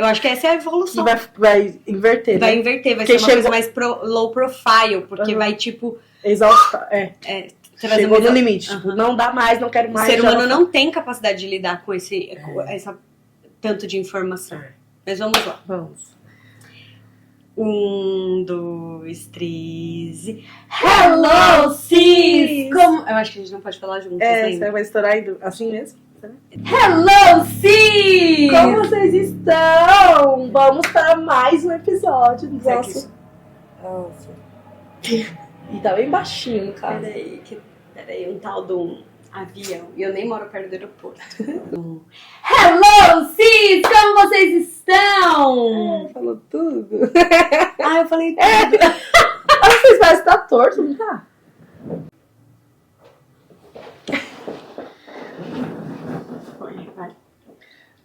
Eu acho que essa é a evolução. Vai inverter, Vai né? inverter, vai Porque ser uma coisa mais low profile, porque vai, tipo... Exaltar, chegou no limite. Tipo, não dá mais, não quero mais. O ser humano não tem capacidade de lidar com essa tanto de informação. Mas vamos lá. Vamos. 1, 2, 3... Hello, sis! Eu acho que a gente não pode falar juntos ainda. Você vai estourar assim mesmo? Hello, sis! Como vocês estão? Vamos para mais um episódio do nosso... Nossa. E tá bem baixinho, cara. Peraí, um tal de um avião. E eu nem moro perto do aeroporto. Hello, sis! Como vocês estão? Falou tudo. Eu falei tudo. Vocês parecem que tá torto, não tá? Vai.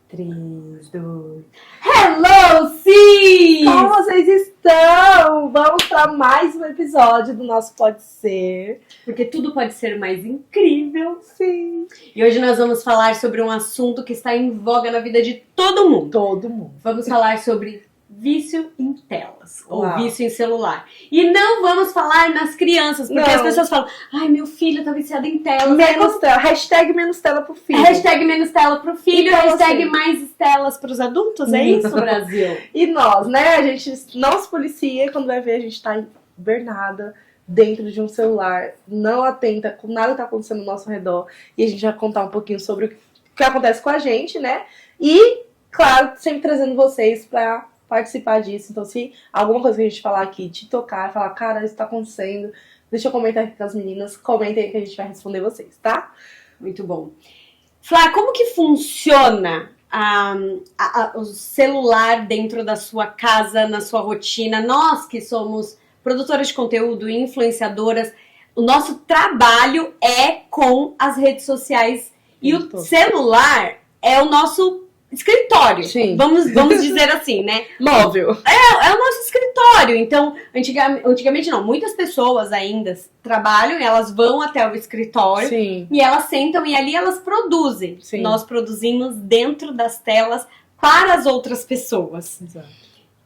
3, 2... Hello, sis! Como vocês estão? Vamos para mais um episódio do nosso Pode Ser. Porque tudo pode ser mais incrível. Sim. E hoje nós vamos falar sobre um assunto que está em voga na vida de todo mundo. Todo mundo. Vamos falar sobre vício em telas. Uau. Ou vício em celular. E não vamos falar nas crianças, porque as pessoas falam: ai, meu filho tá viciado em telas. Menos tela. Hashtag menos tela pro filho. Hashtag menos tela pro filho. Então, hashtag assim, mais telas pros adultos. É isso, Brasil? E nós, né? A gente não se policia e quando vai ver a gente tá hibernada dentro de um celular, não atenta com nada que tá acontecendo ao nosso redor. E a gente vai contar um pouquinho sobre o que acontece com a gente, né? E, claro, sempre trazendo vocês pra participar disso. Então, se alguma coisa que a gente falar aqui te tocar, falar, cara, isso tá acontecendo, deixa eu comentar aqui com as meninas, comentem aí que a gente vai responder vocês, tá? Muito bom. Flá, como que funciona o celular dentro da sua casa, na sua rotina? Nós que somos produtoras de conteúdo, influenciadoras, o nosso trabalho é com as redes sociais e o celular é o nosso escritório. Sim. Vamos dizer assim, né? Móvel. É o nosso escritório. Então, antigamente não, muitas pessoas ainda trabalham, elas vão até o escritório. Sim. E elas sentam e ali elas produzem. Sim. Nós produzimos dentro das telas para as outras pessoas. Exato.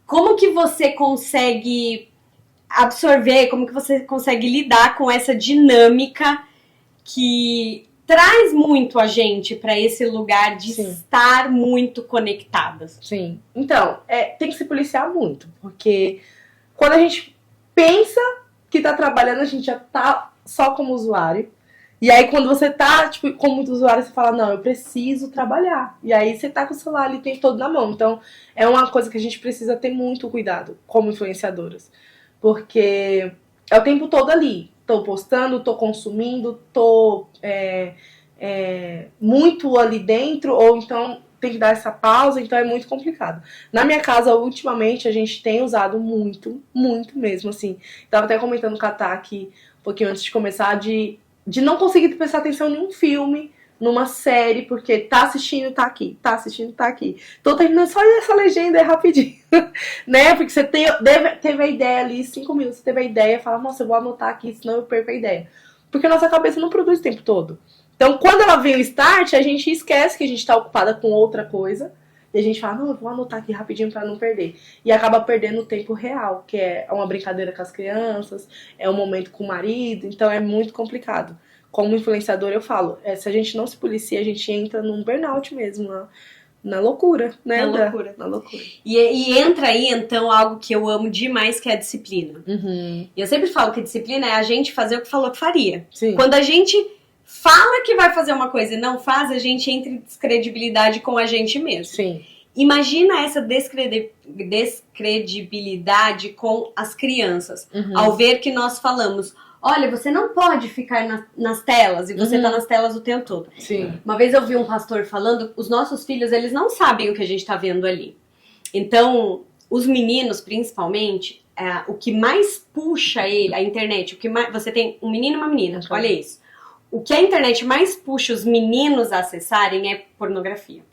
Como que você consegue absorver, como que você consegue lidar com essa dinâmica que traz muito a gente para esse lugar de estar muito conectadas? Sim. Então, tem que se policiar muito, porque quando a gente pensa que tá trabalhando, a gente já tá só como usuário. E aí, quando você tá, tipo, como muito usuário, você fala, não, eu preciso trabalhar. E aí, você tá com o celular ali o tempo todo na mão. Então, é uma coisa que a gente precisa ter muito cuidado como influenciadoras. Porque é o tempo todo ali. Tô postando, tô consumindo, tô muito ali dentro, ou então tem que dar essa pausa, então é muito complicado. Na minha casa, ultimamente, a gente tem usado muito, muito mesmo, assim. Tava até comentando com a Tá aqui, um pouquinho antes de começar, de não conseguir prestar atenção em um filme, numa série, porque tá assistindo, tá aqui, tá assistindo, tá aqui. Tô terminando só essa legenda aí rapidinho, né? Porque você teve a ideia ali, 5 minutos, você teve a ideia, fala, nossa, eu vou anotar aqui, senão eu perco a ideia. Porque a nossa cabeça não produz o tempo todo. Então, quando ela vem o start, a gente esquece que a gente tá ocupada com outra coisa, e a gente fala, não, eu vou anotar aqui rapidinho pra não perder. E acaba perdendo o tempo real, que é uma brincadeira com as crianças, é um momento com o marido, então é muito complicado. Como influenciador, eu falo, se a gente não se policia, a gente entra num burnout mesmo, na loucura, né? Na loucura. E entra aí, então, algo que eu amo demais, que é a disciplina. Uhum. E eu sempre falo que a disciplina é a gente fazer o que falou que faria. Sim. Quando a gente fala que vai fazer uma coisa e não faz, a gente entra em descredibilidade com a gente mesmo. Sim. Imagina essa descredibilidade com as crianças. Uhum. Ao ver que nós falamos, olha, você não pode ficar nas telas, e você tá nas telas o tempo todo. Sim. Uma vez eu vi um pastor falando, os nossos filhos, eles não sabem o que a gente tá vendo ali. Então, os meninos, principalmente, o que mais puxa ele, a internet, você tem um menino e uma menina, olha isso. O que a internet mais puxa os meninos a acessarem é pornografia.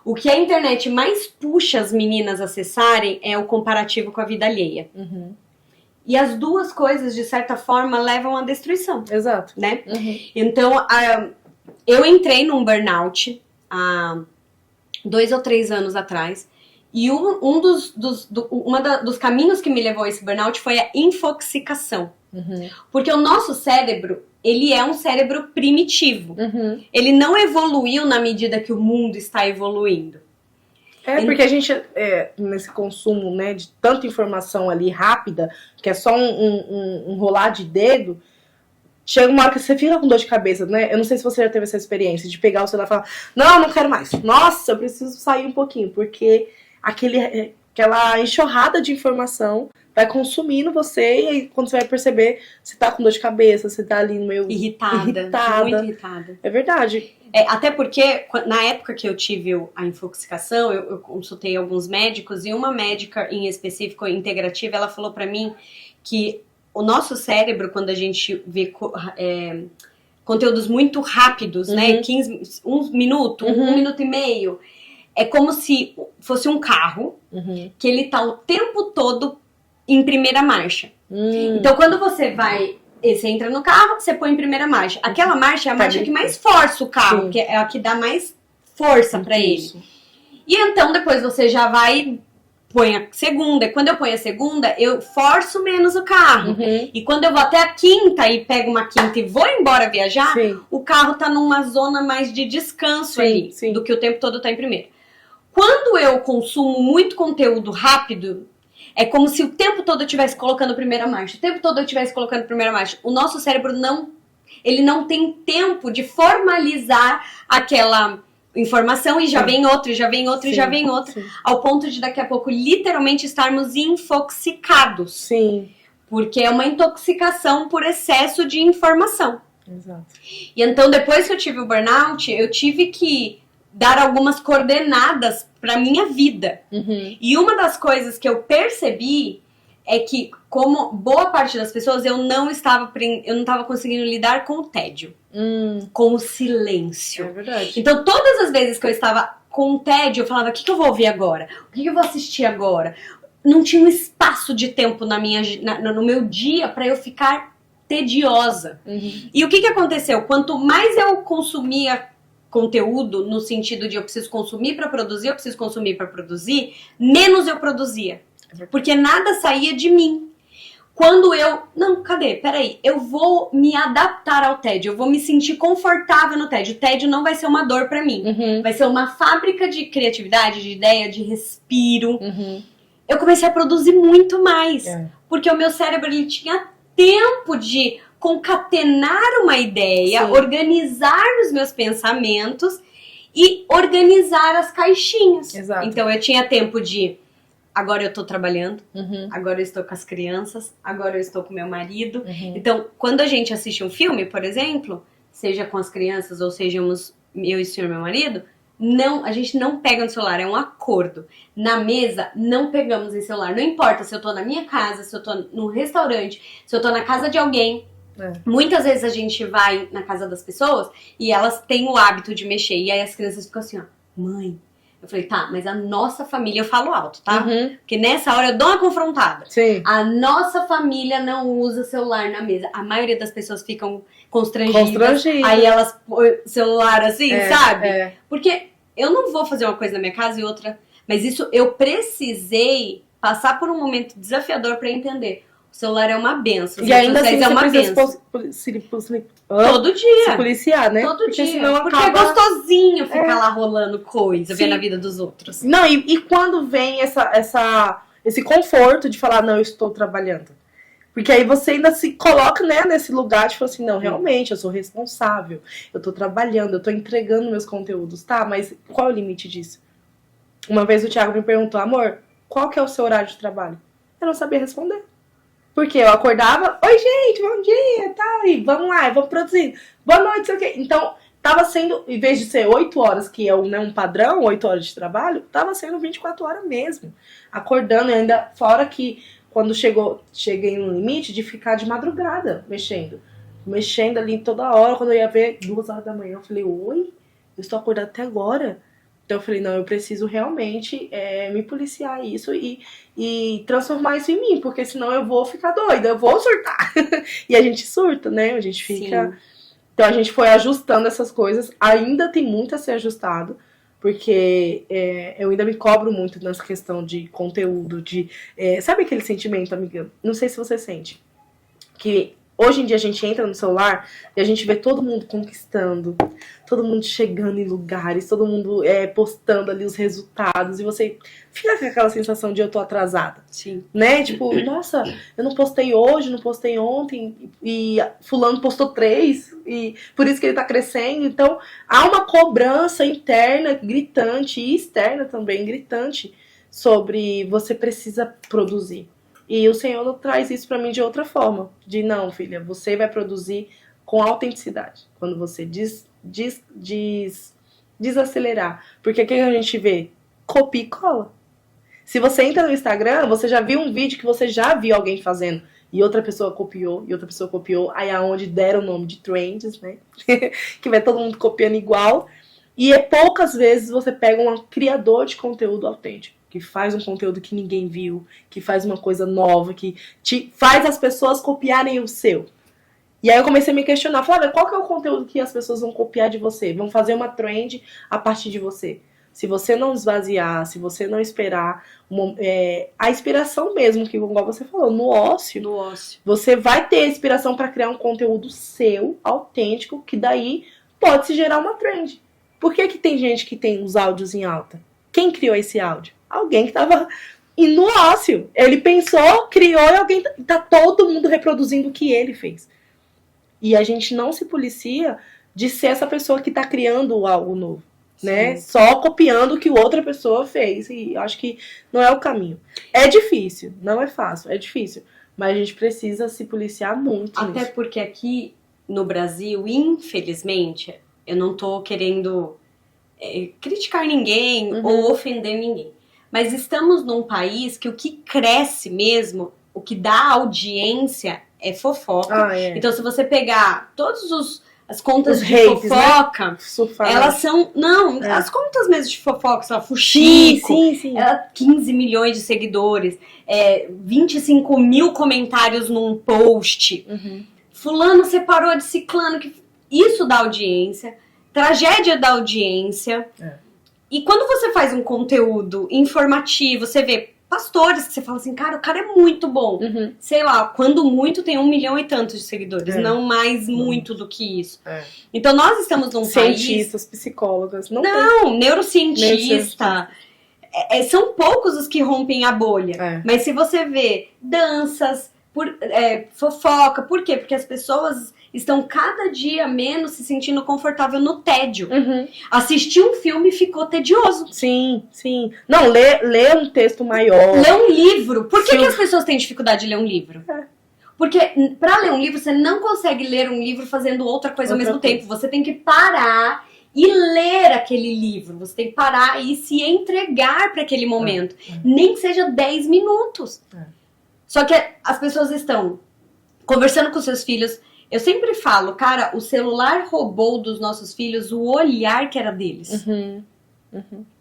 O que a internet mais puxa as meninas a acessarem é o comparativo com a vida alheia. Uhum. E as duas coisas, de certa forma, levam à destruição. Exato. Né? Uhum. Então, eu entrei num burnout há 2 ou 3 anos atrás. E dos caminhos que me levou a esse burnout foi a infoxicação. Porque o nosso cérebro, ele é um cérebro primitivo. Ele não evoluiu na medida que o mundo está evoluindo. Porque a gente, nesse consumo, né, de tanta informação ali rápida, que é só um rolar de dedo, chega uma hora que você fica com dor de cabeça, né? Eu não sei se você já teve essa experiência de pegar o celular e falar, não quero mais. Nossa, eu preciso sair um pouquinho, porque aquela enxurrada de informação vai consumindo você e aí, quando você vai perceber, você tá com dor de cabeça, você tá ali meio irritada. Muito irritada. É verdade. Até porque, na época que eu tive a infoxicação, eu consultei alguns médicos e uma médica em específico, integrativa, ela falou pra mim que o nosso cérebro, quando a gente vê conteúdos muito rápidos, né, 1 minuto, 1 minuto e meio, é como se fosse um carro que ele tá o tempo todo em primeira marcha. Então, quando você entra no carro, você põe em primeira marcha. Aquela marcha é a marcha que mais força o carro, que é a que dá mais força pra ele. E então, depois você já põe a segunda. E quando eu ponho a segunda, eu forço menos o carro. E quando eu vou até a quinta e pego uma quinta e vou embora viajar, o carro tá numa zona mais de descanso ali, do que o tempo todo tá em primeira. Quando eu consumo muito conteúdo rápido, é como se o tempo todo eu estivesse colocando primeira marcha. O tempo todo eu estivesse colocando primeira marcha. O nosso cérebro ele não tem tempo de formalizar aquela informação e já vem outra, já vem outra, já vem outra. Ao ponto de daqui a pouco literalmente estarmos infoxicados. Porque é uma intoxicação por excesso de informação. Exato. E então depois que eu tive o burnout, eu tive que dar algumas coordenadas para minha vida. E uma das coisas que eu percebi é que, como boa parte das pessoas, eu não estava conseguindo lidar com o tédio, com o silêncio. É verdade. Então, todas as vezes que eu estava com o tédio, eu falava, o que eu vou ouvir agora? O que eu vou assistir agora? Não tinha um espaço de tempo no meu dia para eu ficar tediosa. E o que aconteceu? Quanto mais eu consumia conteúdo, no sentido de eu preciso consumir para produzir, menos eu produzia. Porque nada saía de mim. Quando peraí, eu vou me adaptar ao tédio, eu vou me sentir confortável no tédio. O tédio não vai ser uma dor pra mim, vai ser uma fábrica de criatividade, de ideia, de respiro. Eu comecei a produzir muito mais, porque o meu cérebro ele tinha tempo de concatenar uma ideia, organizar os meus pensamentos e organizar as caixinhas. Então eu tinha tempo de agora eu tô trabalhando, agora eu estou com as crianças, agora eu estou com meu marido. Então, quando a gente assiste um filme, por exemplo, seja com as crianças ou sejamos eu e o senhor, meu marido, a gente não pega no celular, é um acordo. Na mesa, não pegamos em celular. Não importa se eu tô na minha casa, se eu tô num restaurante, se eu tô na casa de alguém. Muitas vezes a gente vai na casa das pessoas e elas têm o hábito de mexer. E aí as crianças ficam assim, ó, mãe. Eu falei, tá, mas a nossa família, eu falo alto, tá? Porque nessa hora eu dou uma confrontada. A nossa família não usa celular na mesa. A maioria das pessoas ficam constrangidas. Aí elas põem o celular assim, sabe? Porque eu não vou fazer uma coisa na minha casa e outra. Mas isso eu precisei passar por um momento desafiador pra entender. O celular é uma benção. E ainda assim é uma benção. Todo dia. Se policiar, né? Todo dia. Porque é gostosinho ficar lá rolando coisa, vendo a vida dos outros. Não, e quando vem esse conforto de falar, não, eu estou trabalhando. Porque aí você ainda se coloca, né, nesse lugar de falar assim, não, realmente, eu sou responsável. Eu tô trabalhando, eu tô entregando meus conteúdos, tá? Mas qual é o limite disso? Uma vez o Thiago me perguntou, amor, qual que é o seu horário de trabalho? Eu não sabia responder. Porque eu acordava, oi gente, bom dia, tal, e vamos lá, vamos produzir, boa noite, sei o quê. Então, tava sendo, em vez de ser 8 horas, que é um padrão, 8 horas de trabalho, tava sendo 24 horas mesmo. Acordando, e ainda, fora que, quando cheguei no limite de ficar de madrugada, mexendo ali toda hora, quando eu ia ver 2 horas da manhã, eu falei, oi, eu estou acordada até agora. Então eu falei, não, eu preciso realmente me policiar isso e transformar isso em mim, porque senão eu vou ficar doida, eu vou surtar. E a gente surta, né? A gente fica... Sim. Então a gente foi ajustando essas coisas, ainda tem muito a ser ajustado, porque eu ainda me cobro muito nessa questão de conteúdo, sabe aquele sentimento, amiga? Não sei se você sente, que hoje em dia a gente entra no celular e a gente vê todo mundo conquistando, todo mundo chegando em lugares, todo mundo postando ali os resultados, e você fica com aquela sensação de eu tô atrasada. Sim. Né? Tipo, nossa, eu não postei hoje, não postei ontem, e fulano postou 3, e por isso que ele tá crescendo. Então, há uma cobrança interna gritante e externa também gritante sobre você precisa produzir. E o Senhor traz isso pra mim de outra forma. De não, filha, você vai produzir com autenticidade. Quando você desacelerar. Porque o que a gente vê? Copia e cola. Se você entra no Instagram, você já viu um vídeo que você já viu alguém fazendo. E outra pessoa copiou, e outra pessoa copiou. Aí é onde deram o nome de trends, né? Que vai todo mundo copiando igual. E poucas vezes você pega um criador de conteúdo autêntico. Que faz um conteúdo que ninguém viu, que faz uma coisa nova, que faz as pessoas copiarem o seu. E aí eu comecei a me questionar, Flávia, qual que é o conteúdo que as pessoas vão copiar de você? Vão fazer uma trend a partir de você. Se você não esvaziar, se você não esperar a inspiração mesmo, que igual você falou, no ócio, você vai ter inspiração para criar um conteúdo seu, autêntico, que daí pode se gerar uma trend. Por que tem gente que tem os áudios em alta? Quem criou esse áudio? Alguém que estava no ócio. Ele pensou, criou e alguém tá todo mundo reproduzindo o que ele fez. E a gente não se policia de ser essa pessoa que tá criando algo novo, né? Só copiando o que outra pessoa fez. E eu acho que não é o caminho. É difícil, não é fácil, é difícil. Mas a gente precisa se policiar muito. Até nisso. porque aqui no Brasil, infelizmente, eu não tô querendo criticar ninguém ou ofender ninguém. Mas estamos num país que o que cresce mesmo, o que dá audiência é fofoca. Então, se você pegar todas as contas de fofoca, né? Elas são... Não, as contas mesmo de fofoca, sei lá, Fuxico, ela 15 milhões de seguidores, 25 mil comentários num post, fulano separou de ciclano, isso dá audiência, tragédia da audiência... E quando você faz um conteúdo informativo, você vê pastores que você fala assim, cara, o cara é muito bom. Sei lá, quando muito tem 1 milhão e tantos de seguidores, não mais muito do que isso. Então nós estamos num país... Cientistas, psicólogas. Não, neurocientista. São poucos os que rompem a bolha. Mas se você vê danças, fofoca, por quê? Porque as pessoas... estão cada dia menos se sentindo confortável no tédio. Assistir um filme ficou tedioso. Sim. Não, ler um texto maior. Ler um livro. Por que as pessoas têm dificuldade de ler um livro? Porque pra ler um livro, você não consegue ler um livro fazendo outra coisa ao mesmo tempo. Você tem que parar e ler aquele livro. Você tem que parar e se entregar para aquele momento. Nem que seja 10 minutos. Só que as pessoas estão conversando com seus filhos. Eu sempre falo, cara, o celular roubou dos nossos filhos o olhar que era deles.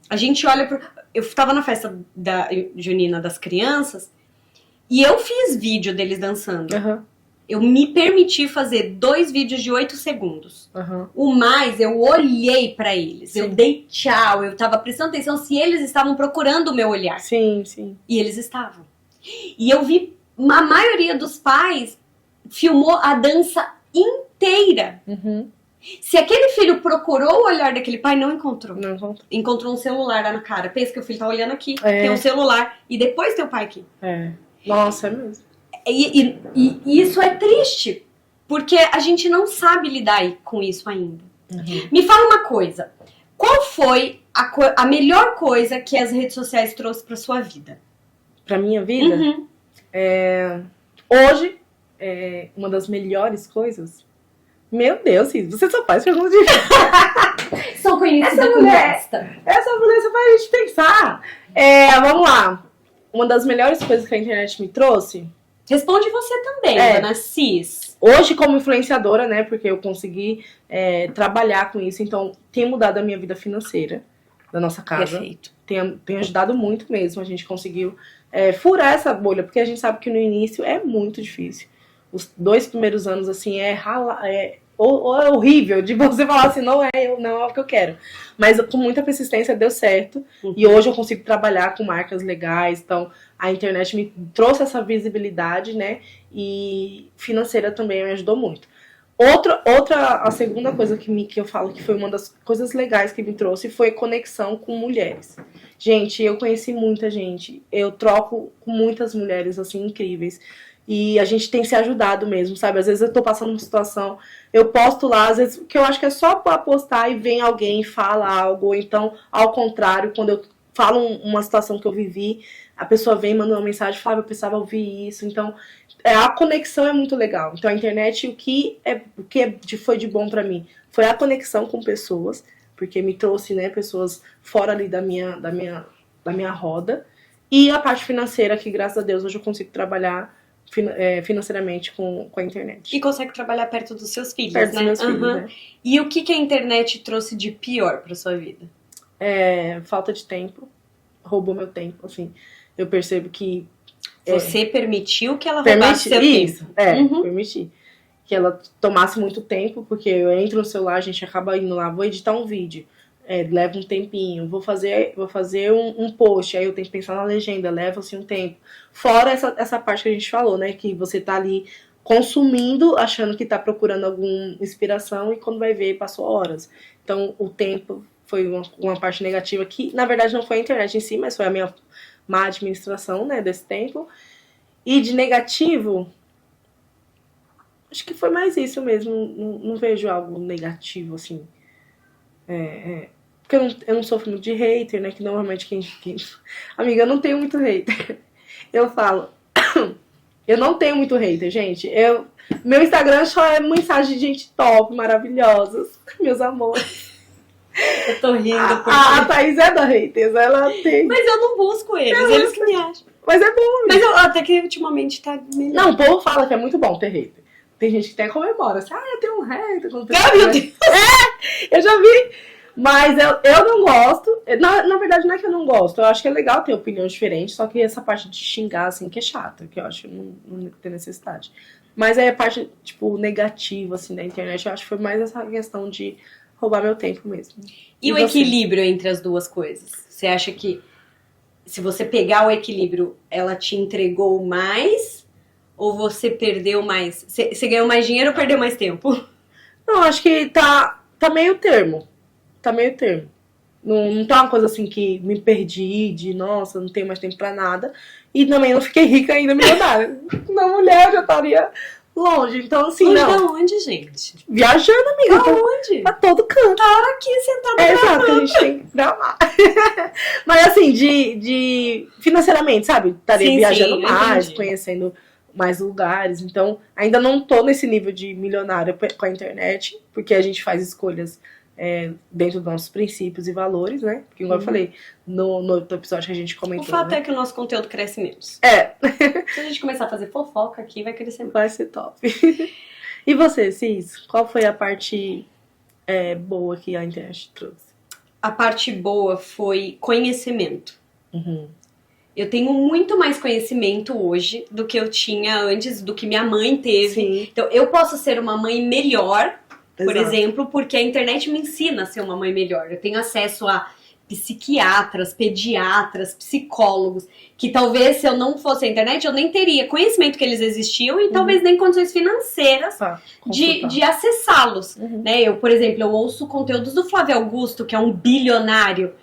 A gente olha pro... Eu tava na festa da junina das crianças e eu fiz vídeo deles dançando. Eu me permiti fazer 2 vídeos de 8 segundos. O mais, eu olhei pra eles. Eu dei tchau, eu tava prestando atenção se eles estavam procurando o meu olhar. Sim. E eles estavam. E eu vi, a maioria dos pais... filmou a dança inteira. Se aquele filho procurou o olhar daquele pai, não encontrou. Encontrou um celular lá na cara. Pensa que o filho tá olhando aqui, tem um celular. E depois tem o pai aqui. Nossa, é mesmo. E isso é triste. Porque a gente não sabe lidar com isso ainda. Me fala uma coisa. Qual foi a melhor coisa que as redes sociais trouxe pra sua vida? Pra minha vida? Hoje... uma das melhores coisas. Meu Deus, você só faz pergunta de... São conhecidas como esta. Essa mulher só faz a gente pensar. Vamos lá. Uma das melhores coisas que a internet me trouxe... Responde você também, dona Cis. Hoje, como influenciadora, né? Porque eu consegui trabalhar com isso. Então, tem mudado a minha vida financeira da nossa casa. Perfeito. Tem ajudado muito mesmo. A gente conseguiu furar essa bolha. Porque a gente sabe que no início é muito difícil. Os 2 primeiros anos, assim, ou é horrível de você falar assim, não é o que eu quero. Mas com muita persistência deu certo. E hoje eu consigo trabalhar com marcas legais. Então, a internet me trouxe essa visibilidade, né? E financeira também me ajudou muito. A segunda coisa que eu falo que foi uma das coisas legais que me trouxe foi conexão com mulheres. Gente, eu conheci muita gente. Eu troco com muitas mulheres, assim, incríveis. E a gente tem se ajudado mesmo, sabe? Às vezes eu tô passando uma situação, eu posto lá, às vezes, que eu acho que é só pra postar e vem alguém e fala algo. Ou então, ao contrário, quando eu falo uma situação que eu vivi, a pessoa vem e manda uma mensagem e fala, eu precisava ouvir isso. Então, a conexão é muito legal. Então, a internet, foi de bom pra mim foi a conexão com pessoas, porque me trouxe, né, pessoas fora ali da minha roda. E a parte financeira, que graças a Deus hoje eu consigo trabalhar financeiramente com a internet. E consegue trabalhar perto dos seus filhos, Perto né? dos meus filhos, né? E o que a internet trouxe de pior pra sua vida? Falta de tempo. Roubou meu tempo, assim. Eu percebo que... Você permitiu que ela roubasse seu isso, tempo? Permiti. Que ela tomasse muito tempo, porque eu entro no celular, a gente acaba indo lá, vou editar um vídeo. Leva um tempinho, vou fazer um post, aí eu tenho que pensar na legenda, leva assim um tempo. Fora essa parte que a gente falou, né? Que você tá ali consumindo, achando que tá procurando alguma inspiração e quando vai ver, passou horas. Então o tempo foi uma parte negativa que, na verdade, não foi a internet em si, mas foi a minha má administração, né, desse tempo. E de negativo, acho que foi mais isso mesmo, não vejo algo negativo, assim. Porque eu não sofro muito de hater, né? Que normalmente quem... Amiga, eu não tenho muito hater. Eu falo... Eu não tenho muito hater, gente. Meu Instagram só é mensagem de gente top, maravilhosas. Meus amores. Eu tô rindo porque... A Thaís é da haters, ela tem... Mas eu não busco eles que me acham. Mas é bom. Mas até que ultimamente tá melhor. Não, o povo fala que é muito bom ter hater. Tem gente que até comemora. Assim, eu tenho um hater. Meu Deus! Eu já vi. Mas eu não gosto. Na verdade, não é que eu não gosto. Eu acho que é legal ter opinião diferente. Só que essa parte de xingar, assim, que é chata. Que eu acho que não tem necessidade. Mas aí a parte, tipo, negativa, assim, da internet, eu acho que foi mais essa questão de roubar meu tempo mesmo. E o equilíbrio entre as duas coisas? Você acha que se você pegar o equilíbrio, ela te entregou mais? Ou você perdeu mais? Você ganhou mais dinheiro ou perdeu mais tempo? Não, acho que tá meio termo. Tá meio termo. Não tá uma coisa assim que me perdi de, nossa, não tenho mais tempo pra nada. E também não fiquei rica ainda, milionária. Na mulher eu já estaria longe. Então, assim, Longe não. da onde, gente? Viajando, amiga. Aonde? Pra todo canto. Tá aqui sentada Exato, a gente tem que gravar. Mas assim, de financeiramente, sabe? Estaria viajando mais, conhecendo mais lugares. Então, ainda não tô nesse nível de milionária com a internet, porque a gente faz escolhas dentro dos nossos princípios e valores, né? Porque, igual eu falei, no outro episódio que a gente comentou. O fato né? é que o nosso conteúdo cresce menos. Se a gente começar a fazer fofoca aqui, vai crescer mais. Vai ser top. E você, Cis? Qual foi a parte boa que a internet trouxe? A parte boa foi conhecimento. Eu tenho muito mais conhecimento hoje do que eu tinha antes, do que minha mãe teve. Sim. Então, eu posso ser uma mãe melhor, por Exato. exemplo, porque a internet me ensina a ser uma mãe melhor. Eu tenho acesso a psiquiatras, pediatras, psicólogos, que talvez se eu não fosse a internet, eu nem teria conhecimento que eles existiam e talvez nem condições financeiras de acessá-los. Né? Eu, por exemplo, eu ouço conteúdos do Flávio Augusto, que é um bilionário.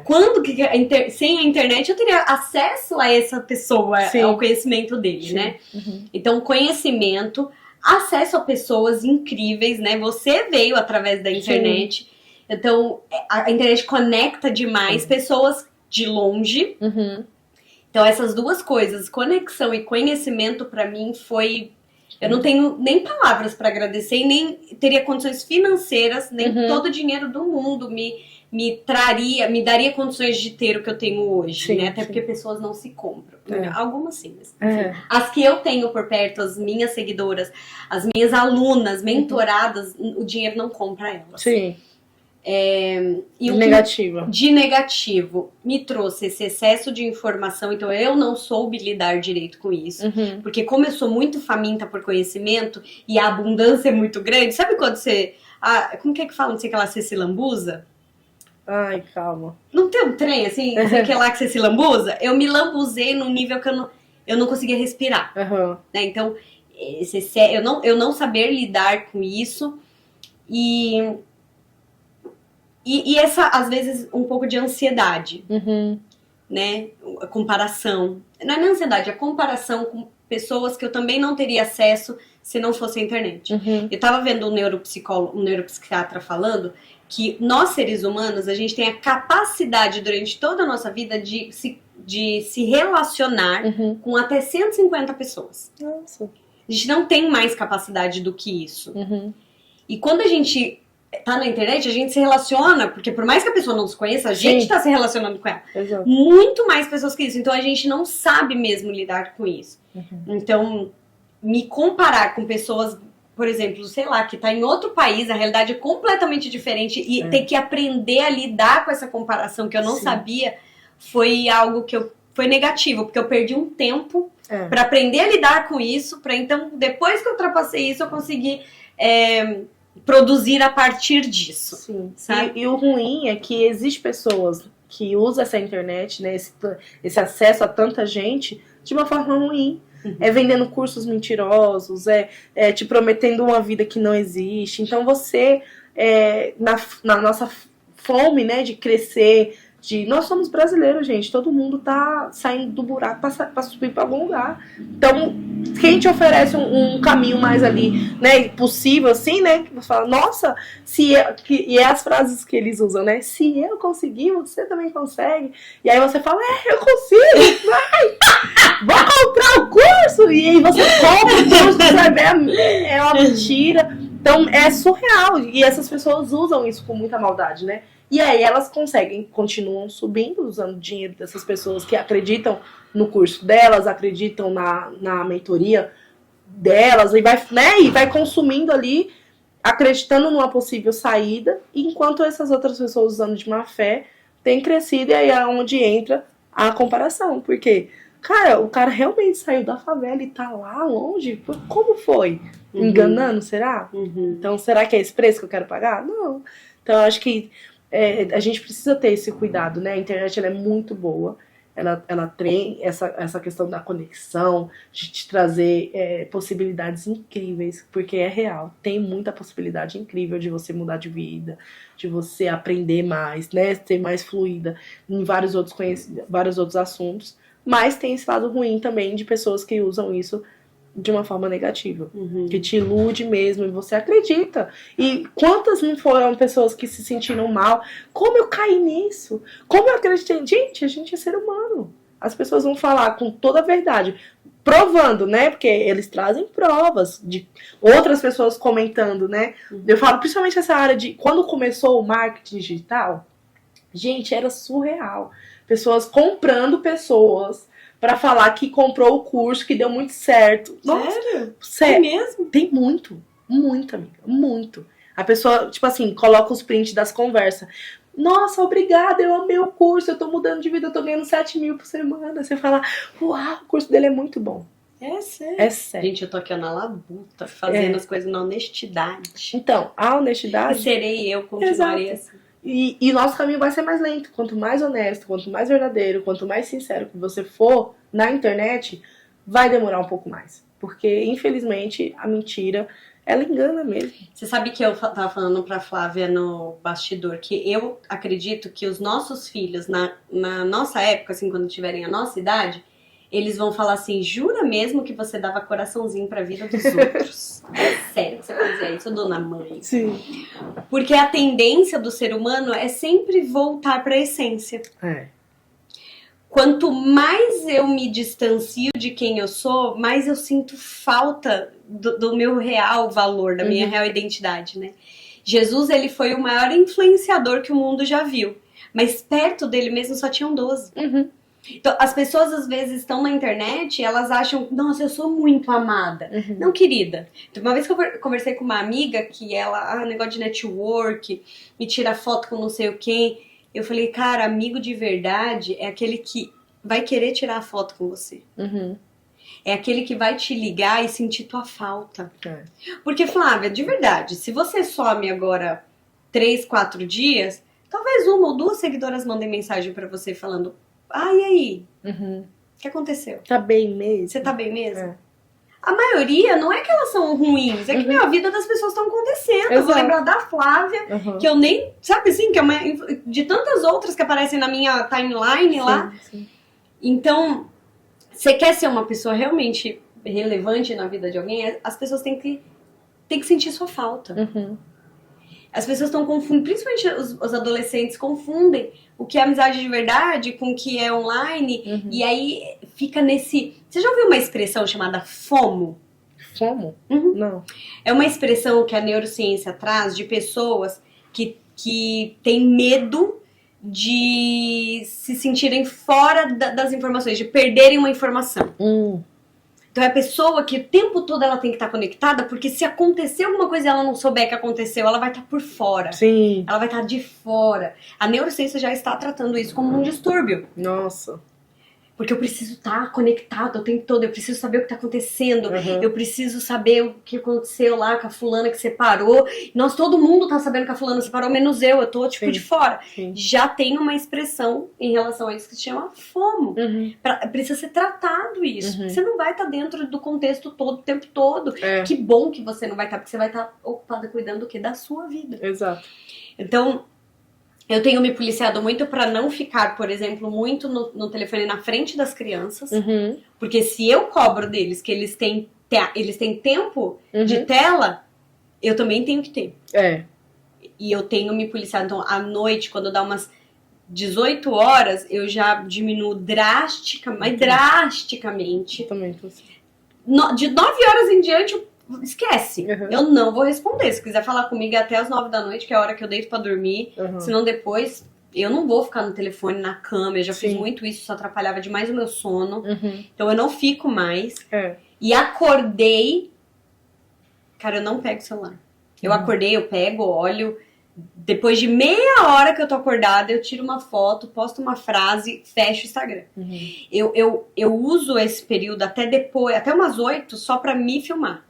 Quando que sem a internet eu teria acesso a essa pessoa, ao conhecimento dele, né? Então, conhecimento, acesso a pessoas incríveis, né? Você veio através da internet. Então, a internet conecta demais pessoas de longe. Então, essas duas coisas, conexão e conhecimento, pra mim, foi... Eu não tenho nem palavras pra agradecer, e nem teria condições financeiras, nem todo o dinheiro do mundo me daria condições de ter o que eu tenho hoje, né? Até porque pessoas não se compram. Algumas sim, mas enfim. As que eu tenho por perto, as minhas seguidoras, as minhas alunas, mentoradas, o dinheiro não compra elas. Sim. E Negativa. de negativo me trouxe esse excesso de informação, então eu não soube lidar direito com isso. Porque como eu sou muito faminta por conhecimento e a abundância é muito grande, sabe quando você... como que fala? Não sei o que lá, você se lambuza? Ai, calma. Não tem um trem assim, não sei o que lá que você se lambuza? Eu me lambuzei num nível que eu não conseguia respirar. Né? Então, eu não saber lidar com isso e essa, às vezes, um pouco de ansiedade, né? A comparação. Não é nem ansiedade, é a comparação com pessoas que eu também não teria acesso se não fosse a internet. Eu tava vendo um neuropsiquiatra falando que nós, seres humanos, a gente tem a capacidade durante toda a nossa vida de se relacionar com até 150 pessoas. Nossa. A gente não tem mais capacidade do que isso. E quando a gente tá na internet, a gente se relaciona, porque por mais que a pessoa não se conheça, a gente tá se relacionando com ela. Exato. Muito mais pessoas que isso. Então a gente não sabe mesmo lidar com isso. Então, me comparar com pessoas, por exemplo, sei lá, que tá em outro país, a realidade é completamente diferente e ter que aprender a lidar com essa comparação que eu não sabia, foi algo que foi negativo, porque eu perdi um tempo pra aprender a lidar com isso, pra então, depois que eu ultrapassei isso, eu consegui produzir a partir disso. Sim. Sabe? E o ruim é que existem pessoas que usam essa internet, né, esse acesso a tanta gente de uma forma ruim. É vendendo cursos mentirosos, te prometendo uma vida que não existe. Então você, na nossa fome, né, de crescer, nós somos brasileiros, gente. Todo mundo tá saindo do buraco pra subir pra algum lugar. Então, quem te oferece um caminho mais ali, né, possível, assim, né, que você fala, nossa, e é as frases que eles usam, né, se eu conseguir, você também consegue. E aí você fala, eu consigo, vai, vou comprar o curso. E aí você compra o curso, você vai ver, é uma mentira. Então, é surreal. E essas pessoas usam isso com muita maldade, né. E aí elas continuam subindo, usando o dinheiro dessas pessoas que acreditam no curso delas, acreditam na mentoria delas, e vai consumindo ali, acreditando numa possível saída, enquanto essas outras pessoas usando de má fé têm crescido, e aí é onde entra a comparação. Porque, cara, o cara realmente saiu da favela e tá lá longe? Como foi? Enganando, será? Então, será que é esse preço que eu quero pagar? Não. Então, eu acho que a gente precisa ter esse cuidado, né? A internet ela é muito boa, ela tem essa questão da conexão, de te trazer possibilidades incríveis, porque é real, tem muita possibilidade incrível de você mudar de vida, de você aprender mais, né? Ser mais fluida em vários outros assuntos, mas tem esse lado ruim também de pessoas que usam isso de uma forma negativa, que te ilude mesmo e você acredita. E quantas não foram pessoas que se sentiram mal? Como eu caí nisso? Como eu acreditei? Gente, a gente é ser humano. As pessoas vão falar com toda a verdade, provando, né? Porque eles trazem provas de outras pessoas comentando, né? Eu falo principalmente essa área de quando começou o marketing digital, gente, era surreal. Pessoas comprando pessoas pra falar que comprou o curso, que deu muito certo. Nossa, sério? É mesmo? Tem muito, amiga, muito. A pessoa, tipo assim, coloca os prints das conversas. Nossa, obrigada, eu amei o curso, eu tô mudando de vida, eu tô ganhando 7 mil por semana. Você fala, uau, o curso dele é muito bom. É sério. É sério. Gente, eu tô aqui na labuta, fazendo as coisas na honestidade. Então, a honestidade... E serei eu, continuarei assim. E nosso caminho vai ser mais lento. Quanto mais honesto, quanto mais verdadeiro, quanto mais sincero que você for na internet, vai demorar um pouco mais. Porque, infelizmente, a mentira, ela engana mesmo. Você sabe que eu tava falando pra Flávia no bastidor que eu acredito que os nossos filhos, na nossa época, assim, quando tiverem a nossa idade, eles vão falar assim, jura mesmo que você dava coraçãozinho pra vida dos outros? É sério que você fazia isso, dona mãe? Sim. Porque a tendência do ser humano é sempre voltar pra essência. Quanto mais eu me distancio de quem eu sou, mais eu sinto falta do meu real valor, da minha real identidade, né? Jesus, ele foi o maior influenciador que o mundo já viu. Mas perto dele mesmo só tinham 12. Então, as pessoas às vezes estão na internet e elas acham, nossa, eu sou muito amada. Não, querida. Uma vez que eu conversei com uma amiga que ela, negócio de network, me tira foto com não sei o quem. Eu falei, cara, amigo de verdade é aquele que vai querer tirar a foto com você. É aquele que vai te ligar e sentir tua falta. Porque, Flávia, de verdade, se você some agora 3, 4 dias, talvez 1 ou 2 seguidoras mandem mensagem pra você falando, e aí? O que aconteceu? Tá bem mesmo? Você tá bem mesmo? A maioria não é que elas são ruins, é que a vida das pessoas estão acontecendo. Eu vou lembrar da Flávia, que eu nem, sabe assim, que é uma, de tantas outras que aparecem na minha timeline lá. Sim. Então, você quer ser uma pessoa realmente relevante na vida de alguém, as pessoas têm que sentir sua falta. As pessoas estão confundindo, principalmente os adolescentes confundem o que é amizade de verdade com o que é online. E aí fica nesse... Você já ouviu uma expressão chamada FOMO? FOMO? Não. É uma expressão que a neurociência traz de pessoas que têm medo de se sentirem fora das informações, de perderem uma informação. Então é a pessoa que o tempo todo ela tem que estar conectada, porque se acontecer alguma coisa e ela não souber que aconteceu, ela vai estar por fora. Sim. Ela vai estar de fora. A neurociência já está tratando isso como um distúrbio. Nossa. Porque eu preciso estar conectada o tempo todo, eu preciso saber o que está acontecendo, eu preciso saber o que aconteceu lá com a fulana que separou. Todo mundo tá sabendo que a fulana separou, menos eu tô tipo de fora. Já tem uma expressão em relação a isso que se chama FOMO. Precisa ser tratado isso. Você não vai estar dentro do contexto todo, o tempo todo. Que bom que você não vai estar, porque você vai estar ocupada cuidando do quê? Da sua vida. Exato. Então... Eu tenho me policiado muito pra não ficar, por exemplo, muito no telefone na frente das crianças. Porque se eu cobro deles que eles têm tempo de tela, eu também tenho que ter. E eu tenho me policiado. Então, à noite, quando dá umas 18 horas, eu já diminuo drasticamente. Eu também tô assim. De 9 horas em diante, esquece. Eu não vou responder. Se quiser falar comigo é até as 9 da noite, que é a hora que eu deito pra dormir. Senão depois, eu não vou ficar no telefone, na cama. Eu já fiz muito isso, isso atrapalhava demais o meu sono. Então eu não fico mais. E acordei. Cara, eu não pego o celular. Eu acordei, eu pego, olho. Depois de meia hora que eu tô acordada, eu tiro uma foto, posto uma frase, fecho o Instagram. Eu uso esse período até depois, até umas 8, só pra me filmar.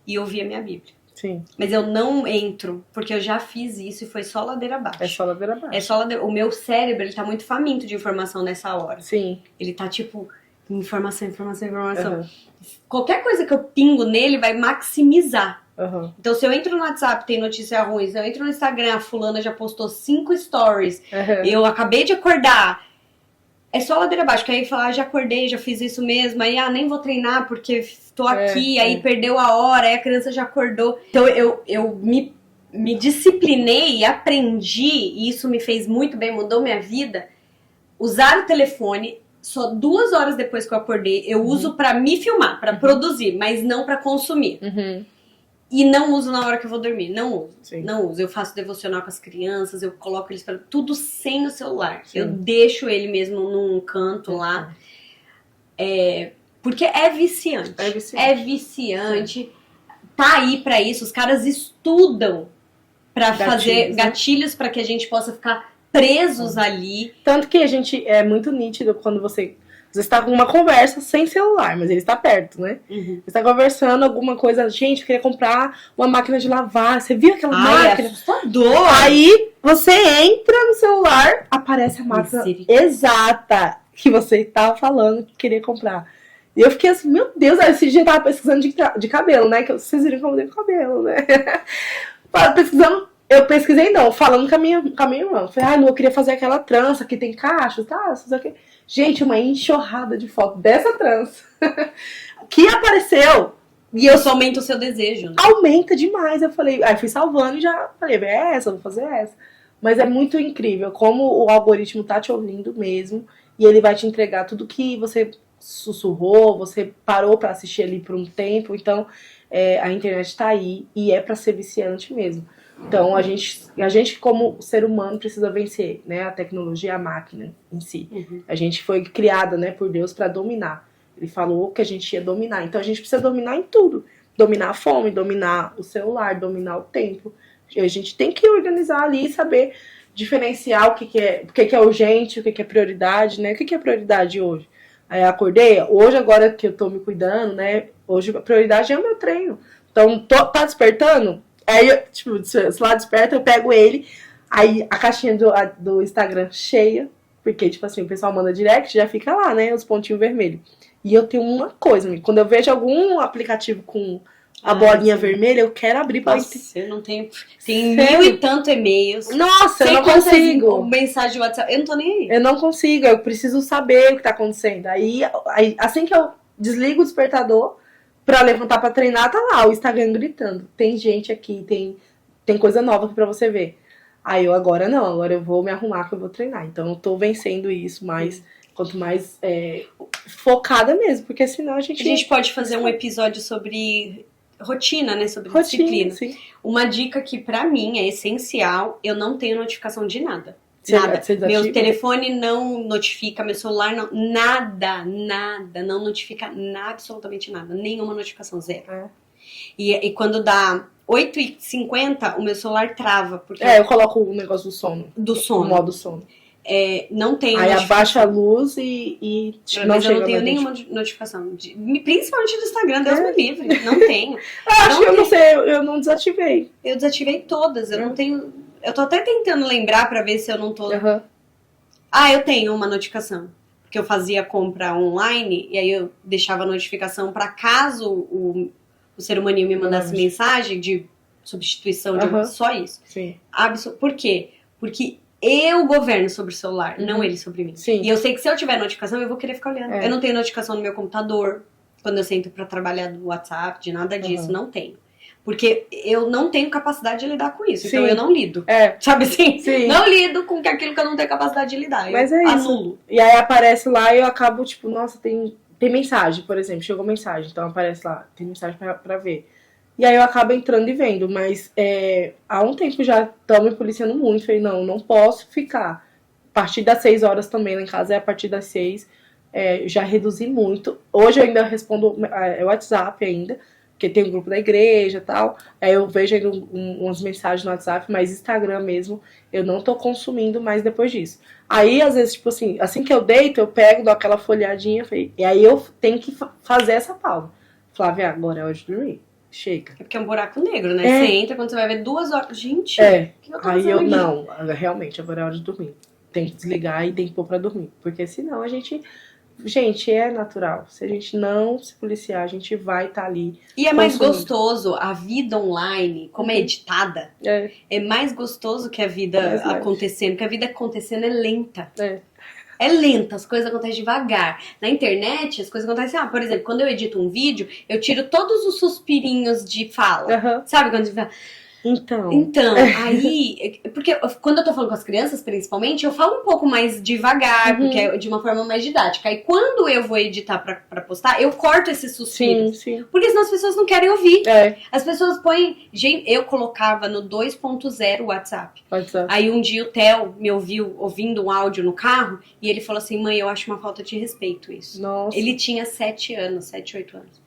E ouvir a minha Bíblia. Sim. Mas eu não entro, porque eu já fiz isso e foi só ladeira abaixo. É só ladeira abaixo. O meu cérebro, ele tá muito faminto de informação nessa hora. Sim. Ele tá tipo, informação. Qualquer coisa que eu pingo nele vai maximizar. Então, se eu entro no WhatsApp, tem notícia ruim. Se eu entro no Instagram, a fulana já postou 5 stories. Eu acabei de acordar. É só ladeira abaixo. Que aí falar, já acordei, já fiz isso mesmo. Aí, nem vou treinar porque tô aqui. Aí perdeu a hora, aí a criança já acordou. Então, eu me disciplinei e aprendi. E isso me fez muito bem, mudou minha vida. Usar o telefone. Só 2 horas depois que eu acordei, eu uso pra me filmar, pra produzir, mas não pra consumir. E não uso na hora que eu vou dormir. Não uso. Não uso. Eu faço devocional com as crianças, eu coloco eles para tudo sem o celular. Eu deixo ele mesmo num canto lá. Porque é viciante. É viciante. Tá aí pra isso. Os caras estudam pra fazer gatilhos pra que a gente possa ficar presos ali. Tanto que a gente é muito nítido quando você está com uma conversa sem celular, mas ele está perto, né? Você está conversando alguma coisa, gente, eu queria comprar uma máquina de lavar. Você viu aquela máquina? É assustador. Aí você entra no celular, aparece a máquina exata que você estava falando que queria comprar. E eu fiquei assim, meu Deus, aí esse dia eu tava pesquisando de cabelo, né? Que vocês viram que eu mudei o cabelo, né? Pesquisando. Eu pesquisei não, falando com a minha irmã. Falei, Lu, eu queria fazer aquela trança que tem cachos, tá? Gente, uma enxurrada de foto dessa trança que apareceu. E eu só aumento o seu desejo, né? Aumenta demais. Eu falei, aí fui salvando e já falei, é essa, vou fazer essa. Mas é muito incrível como o algoritmo tá te ouvindo mesmo. E ele vai te entregar tudo que você sussurrou, você parou pra assistir ali por um tempo. Então, a internet tá aí e é pra ser viciante mesmo. Então, a gente como ser humano precisa vencer, né? A tecnologia, a máquina em si. A gente foi criada, né, por Deus para dominar. Ele falou que a gente ia dominar. Então, a gente precisa dominar em tudo. Dominar a fome, dominar o celular, dominar o tempo. A gente tem que organizar ali e saber diferenciar o que é urgente, o que é prioridade, né? O que é prioridade hoje? Aí eu acordei, hoje agora que eu tô me cuidando, né? Hoje a prioridade é o meu treino. Então, tá despertando? Aí, tipo, se lá desperta, eu pego ele, aí a caixinha do Instagram cheia, porque, tipo assim, o pessoal manda direct, já fica lá, né? Os pontinhos vermelhos. E eu tenho uma coisa, amigo, quando eu vejo algum aplicativo com a bolinha vermelha, eu quero abrir pra... Nossa, eu não tenho... Tem 1000 e tanto e-mails. Nossa, eu não consigo. Mensagem de WhatsApp, eu não tô nem aí. Eu não consigo, eu preciso saber o que tá acontecendo. Aí assim que eu desligo o despertador pra levantar pra treinar, tá lá o Instagram gritando. Tem gente aqui, tem coisa nova aqui pra você ver. Aí agora eu vou me arrumar que eu vou treinar. Então eu tô vencendo isso, mas quanto mais focada mesmo, porque senão a gente pode fazer um episódio sobre rotina, né? Sobre disciplina. Sim. Uma dica que pra mim é essencial, eu não tenho notificação de nada. Você meu telefone não notifica, meu celular não. Nada. Não notifica absolutamente nada. Nenhuma notificação, zero. E quando dá 8h50, o meu celular trava. Porque eu coloco o negócio do sono. O modo sono. Não tenho aí abaixa a luz e não chega. Eu não tenho nenhuma notificação. Principalmente do Instagram, Deus me livre. Não tenho. Não sei, eu não desativei. Eu desativei todas. Eu não tenho. Eu tô até tentando lembrar pra ver se eu não tô. Eu tenho uma notificação. Porque eu fazia compra online e aí eu deixava a notificação pra caso o ser humaninho me mandasse mensagem de substituição de só isso. Sim. Por quê? Porque eu governo sobre o celular, não ele sobre mim. Sim. E eu sei que se eu tiver notificação, eu vou querer ficar olhando. Eu não tenho notificação no meu computador, quando eu sento pra trabalhar do WhatsApp, de nada disso, não tenho. Porque eu não tenho capacidade de lidar com isso. Então eu não lido. Sabe assim? Sim. Não lido com aquilo que eu não tenho capacidade de lidar. Mas eu anulo. Isso. E aí aparece lá e eu acabo, tipo, nossa, tem mensagem, por exemplo. Chegou mensagem, então aparece lá, tem mensagem pra ver. E aí eu acabo entrando e vendo. Mas há um tempo já estão me policiando muito. Falei, não posso ficar. A partir das 6 horas também, lá em casa é a partir das 6. Já reduzi muito. Hoje eu ainda respondo WhatsApp ainda. Porque tem um grupo da igreja e tal. Aí eu vejo ainda umas mensagens no WhatsApp, mas Instagram mesmo, eu não tô consumindo mais depois disso. Aí, às vezes, tipo assim que eu deito, eu pego, dou aquela folhadinha, e aí eu tenho que fazer essa pausa. Flávia, agora é hora de dormir. Chega. É porque é um buraco negro, né? Você entra, quando você vai ver 2 horas. Gente, o que eu tô aí eu aqui? não, realmente, agora é hora de dormir. Tem que desligar e tem que pôr pra dormir. Porque senão a gente... Gente, é natural. Se a gente não se policiar, a gente vai estar ali. E é mais gostoso a vida online, como é editada. É mais gostoso que a vida acontecendo. Porque a vida acontecendo é lenta. É lenta, as coisas acontecem devagar. Na internet, as coisas acontecem... por exemplo, quando eu edito um vídeo, eu tiro todos os suspirinhos de fala. Sabe quando você fala... Então, aí, porque quando eu tô falando com as crianças, principalmente, eu falo um pouco mais devagar, porque é de uma forma mais didática. Aí quando eu vou editar pra postar, eu corto esses suspiros. Sim. Porque senão as pessoas não querem ouvir. As pessoas põem... Gente, eu colocava no 2.0 WhatsApp. Aí um dia o Theo me ouviu ouvindo um áudio no carro, e ele falou assim, mãe, eu acho uma falta de respeito isso. Nossa. Ele tinha 7, 8 anos.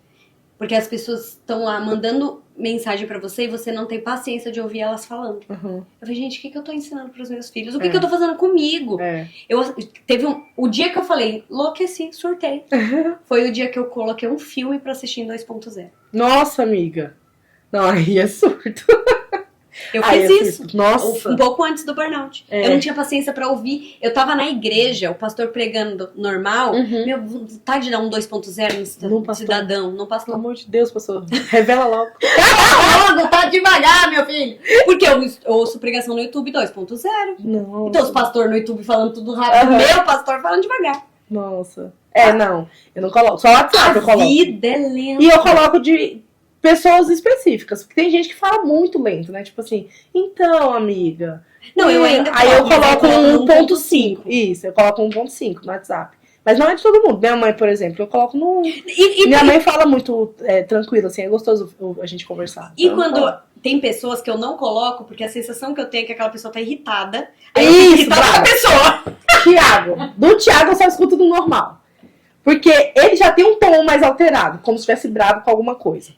Porque as pessoas estão lá mandando mensagem pra você e você não tem paciência de ouvir elas falando. Eu falei, gente, o que eu tô ensinando pros meus filhos? O que eu tô fazendo comigo? Teve o dia que eu falei, enlouqueci, surtei. Foi o dia que eu coloquei um filme pra assistir em 2.0. Nossa, amiga. Não, aí é surto. Eu fiz isso. Nossa. Um pouco antes do burnout. Eu não tinha paciência pra ouvir. Eu tava na igreja, o pastor pregando normal. Meu, vontade de dar um 2.0 no cidadão. Não passa. Pelo amor de Deus, pastor. Revela logo. Logo, tá devagar, meu filho. Porque eu ouço pregação no YouTube 2.0. Então os pastores no YouTube falando tudo rápido. Meu pastor falando devagar. Nossa. Não. Eu não coloco. Só o WhatsApp eu coloco. A vida é lenta. E eu coloco de pessoas específicas. Porque tem gente que fala muito lento, né? Tipo assim, então, amiga. Não, eu ainda aí eu coloco 1.5. Isso, eu coloco 1.5 no WhatsApp. Mas não é de todo mundo. Minha mãe, por exemplo, eu coloco no... Minha mãe fala muito tranquilo, assim, é gostoso a gente conversar. E então, tem pessoas que eu não coloco porque a sensação que eu tenho é que aquela pessoa tá irritada. Aí eu Isso, fico irritada com a bravo. pessoa. Thiago. Do Thiago eu só escuto do normal. Porque ele já tem um tom mais alterado, como se estivesse bravo com alguma coisa.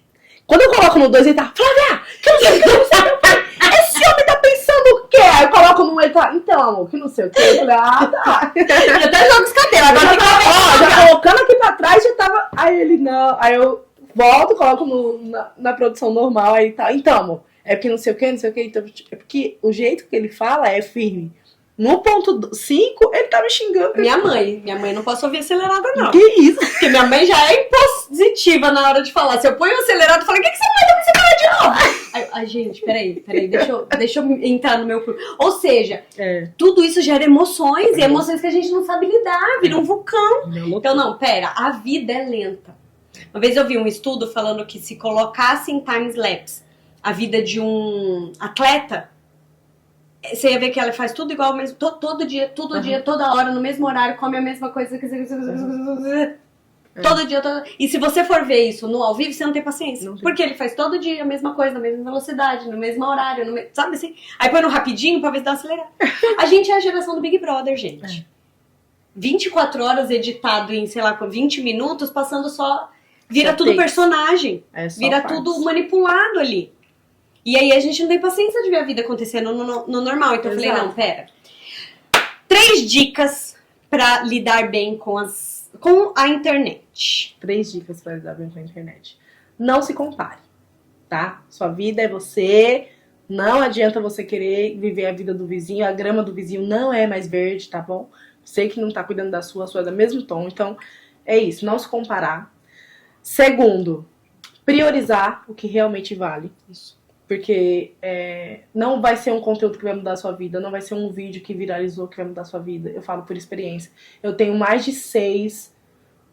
Quando eu coloco no 2, ele tá, Flávia, que não sei o que, não sei o que. Esse homem tá pensando o quê? Aí eu coloco no 1, ele tá, então, amor, que não sei o que. Eu falei, tá. Eu até jogo os cabelos, Agora agora tem que já colocando aqui pra trás, já tava. Aí ele, não. Aí eu volto, coloco na produção normal, aí tá. Então, amor, é porque não sei o que, não sei o que. Então, é porque o jeito que ele fala é firme. No ponto 5, ele tá me xingando. Minha mãe não posso ouvir acelerada, não. Que isso? Porque minha mãe já é impositiva na hora de falar. Se eu ponho o acelerado, eu falo, o que você não vai acelerar de novo? Ai, gente, peraí, deixa eu entrar no meu... Ou seja, tudo isso gera emoções, e emoções que a gente não sabe lidar, vira um vulcão. Então, não, pera, a vida é lenta. Uma vez eu vi um estudo falando que se colocasse em time-lapse a vida de um atleta, você ia ver que ela faz tudo igual, mesmo, todo dia, toda hora, no mesmo horário, come a mesma coisa. Todo dia, E se você for ver isso no ao vivo, você não tem paciência. Porque ele faz todo dia a mesma coisa, na mesma velocidade, no mesmo horário, sabe assim? Aí põe no rapidinho pra ver se dá uma acelerada. A gente é a geração do Big Brother, gente. 24 horas editado em, sei lá, 20 minutos, passando só... Vira tudo personagem. Vira tudo manipulado ali. E aí a gente não tem paciência de ver a vida acontecendo no normal. Então eu falei, não, pera. 3 dicas pra lidar bem com a internet. 3 dicas pra lidar bem com a internet. Não se compare, tá? Sua vida é você. Não adianta você querer viver a vida do vizinho. A grama do vizinho não é mais verde, tá bom? Você que não tá cuidando da sua é do mesmo tom. Então, é isso. Não se comparar. Segundo, priorizar o que realmente vale. Isso. Porque não vai ser um conteúdo que vai mudar a sua vida, não vai ser um vídeo que viralizou que vai mudar a sua vida. Eu falo por experiência. Eu tenho mais de 6,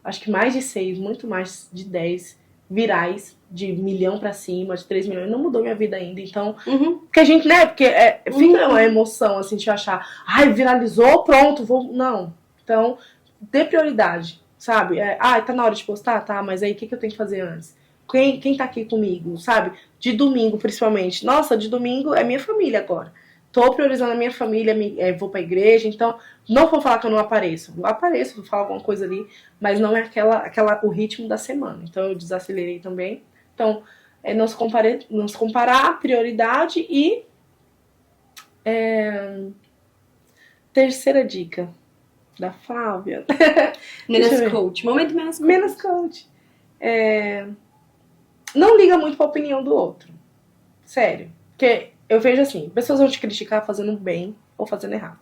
acho que mais de 6, muito mais de 10 virais de 1 milhão pra cima, de 3 milhões. Não mudou minha vida ainda. Então, porque a gente, né? Porque fica uma emoção assim de achar, ai, viralizou, pronto, vou. Não. Então, dê prioridade, sabe? Tá na hora de postar? Tá, mas aí o que eu tenho que fazer antes? Quem tá aqui comigo, sabe? De domingo, principalmente. Nossa, de domingo é minha família agora. Tô priorizando a minha família, vou pra igreja, então não vou falar que eu não apareço. Eu apareço, vou falar alguma coisa ali, mas não é o ritmo da semana. Então eu desacelerei também. Então, não se comparar, prioridade e... terceira dica da Flávia. Menos coach. Momento menos coach. Menos coach. Não liga muito pra opinião do outro. Sério. Porque eu vejo assim, pessoas vão te criticar fazendo bem ou fazendo errado.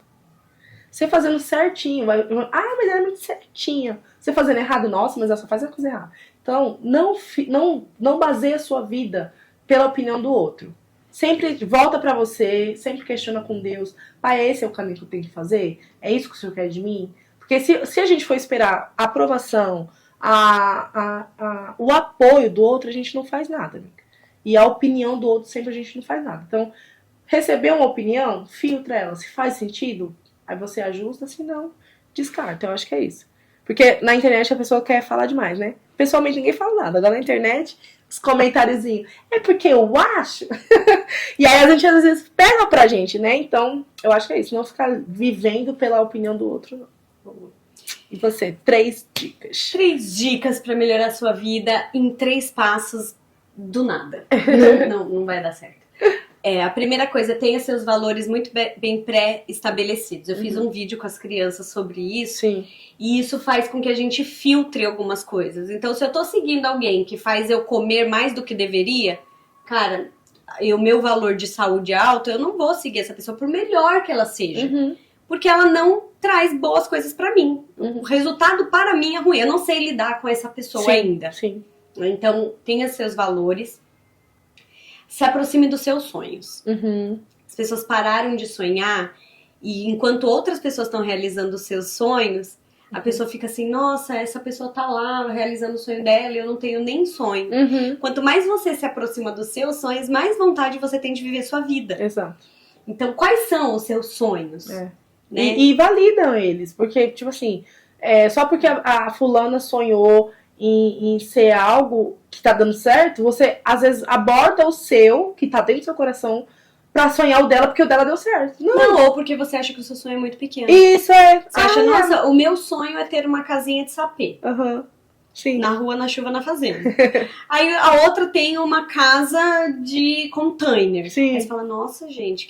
Você fazendo certinho, mas ela é muito certinha. Você fazendo errado, nossa, mas ela só faz a coisa errada. Então, não baseie a sua vida pela opinião do outro. Sempre volta pra você, sempre questiona com Deus. Pai, esse é o caminho que eu tenho que fazer? É isso que o Senhor quer de mim? Porque se a gente for esperar a aprovação, o apoio do outro, a gente não faz nada, amiga. E a opinião do outro sempre a gente não faz nada. Então, receber uma opinião, filtra ela. Se faz sentido, aí você ajusta, se não, descarta. Eu acho que é isso. Porque na internet a pessoa quer falar demais, né? Pessoalmente ninguém fala nada. Agora na internet, os comentáriozinhos. É porque eu acho. E aí a gente às vezes pega pra gente, né? Então, eu acho que é isso. Não ficar vivendo pela opinião do outro, não. E você, 3 dicas. 3 dicas pra melhorar a sua vida em 3 passos do nada. Não vai dar certo. A primeira coisa, tenha seus valores muito bem pré-estabelecidos. Eu fiz um vídeo com as crianças sobre isso. Sim. E isso faz com que a gente filtre algumas coisas. Então, se eu tô seguindo alguém que faz eu comer mais do que deveria, cara, o meu valor de saúde é alto, eu não vou seguir essa pessoa, por melhor que ela seja. Porque ela não traz boas coisas pra mim. O resultado para mim é ruim. Eu não sei lidar com essa pessoa ainda. Sim. Então, tenha seus valores. Se aproxime dos seus sonhos. As pessoas pararam de sonhar e enquanto outras pessoas estão realizando os seus sonhos, a pessoa fica assim, nossa, essa pessoa tá lá realizando o sonho dela e eu não tenho nem sonho. Quanto mais você se aproxima dos seus sonhos, mais vontade você tem de viver sua vida. Exato. Então, quais são os seus sonhos? Né? E validam eles, porque, tipo assim, só porque a fulana sonhou em ser algo que tá dando certo, você às vezes aborda o seu, que tá dentro do seu coração, pra sonhar o dela, porque o dela deu certo. Não, ou porque você acha que o seu sonho é muito pequeno. Isso é. Você acha, nossa, o meu sonho é ter uma casinha de sapê. Sim. Na rua, na chuva, na fazenda. Aí a outra tem uma casa de container. Sim. Aí você fala, nossa, gente,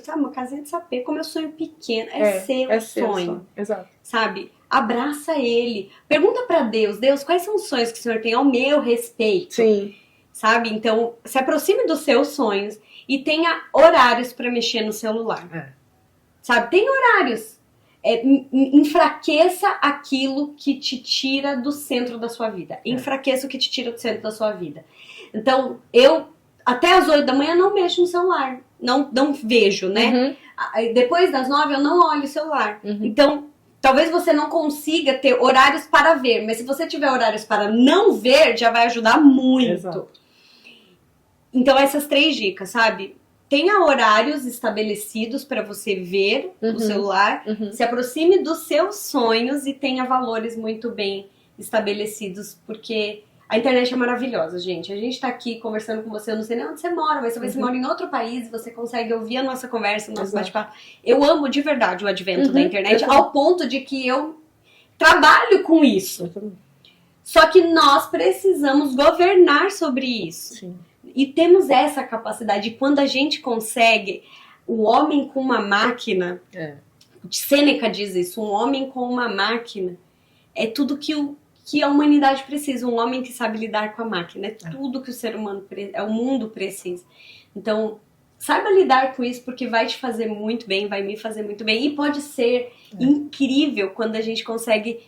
sabe, uma casinha de sapê, como é sonho pequeno. É seu sonho. Exato. Sabe? Abraça ele. Pergunta pra Deus, quais são os sonhos que o Senhor tem ao meu respeito? Sim. Sabe? Então, se aproxime dos seus sonhos e tenha horários pra mexer no celular. Sabe? Tem horários. Enfraqueça aquilo que te tira do centro da sua vida. Enfraqueça o que te tira do centro da sua vida. Então, eu até às 8 da manhã não mexo no celular. Não vejo, né? Depois das 9 eu não olho o celular. Então, talvez você não consiga ter horários para ver, mas se você tiver horários para não ver, já vai ajudar muito. Exato. Então, essas 3 dicas, sabe? Tenha horários estabelecidos para você ver o celular, se aproxime dos seus sonhos e tenha valores muito bem estabelecidos, porque a internet é maravilhosa, gente. A gente tá aqui conversando com você, eu não sei nem onde você mora, mas talvez você mora em outro país e você consegue ouvir a nossa conversa, o nosso bate-papo. Eu amo de verdade o advento da internet, ao ponto de que eu trabalho com isso. Só que nós precisamos governar sobre isso. Sim. E temos essa capacidade. E quando a gente consegue, o homem com uma máquina, Sêneca diz isso, um homem com uma máquina é tudo que a humanidade precisa. Um homem que sabe lidar com a máquina é tudo que o ser humano, o mundo precisa. Então, saiba lidar com isso, porque vai te fazer muito bem, vai me fazer muito bem. E pode ser incrível quando a gente consegue,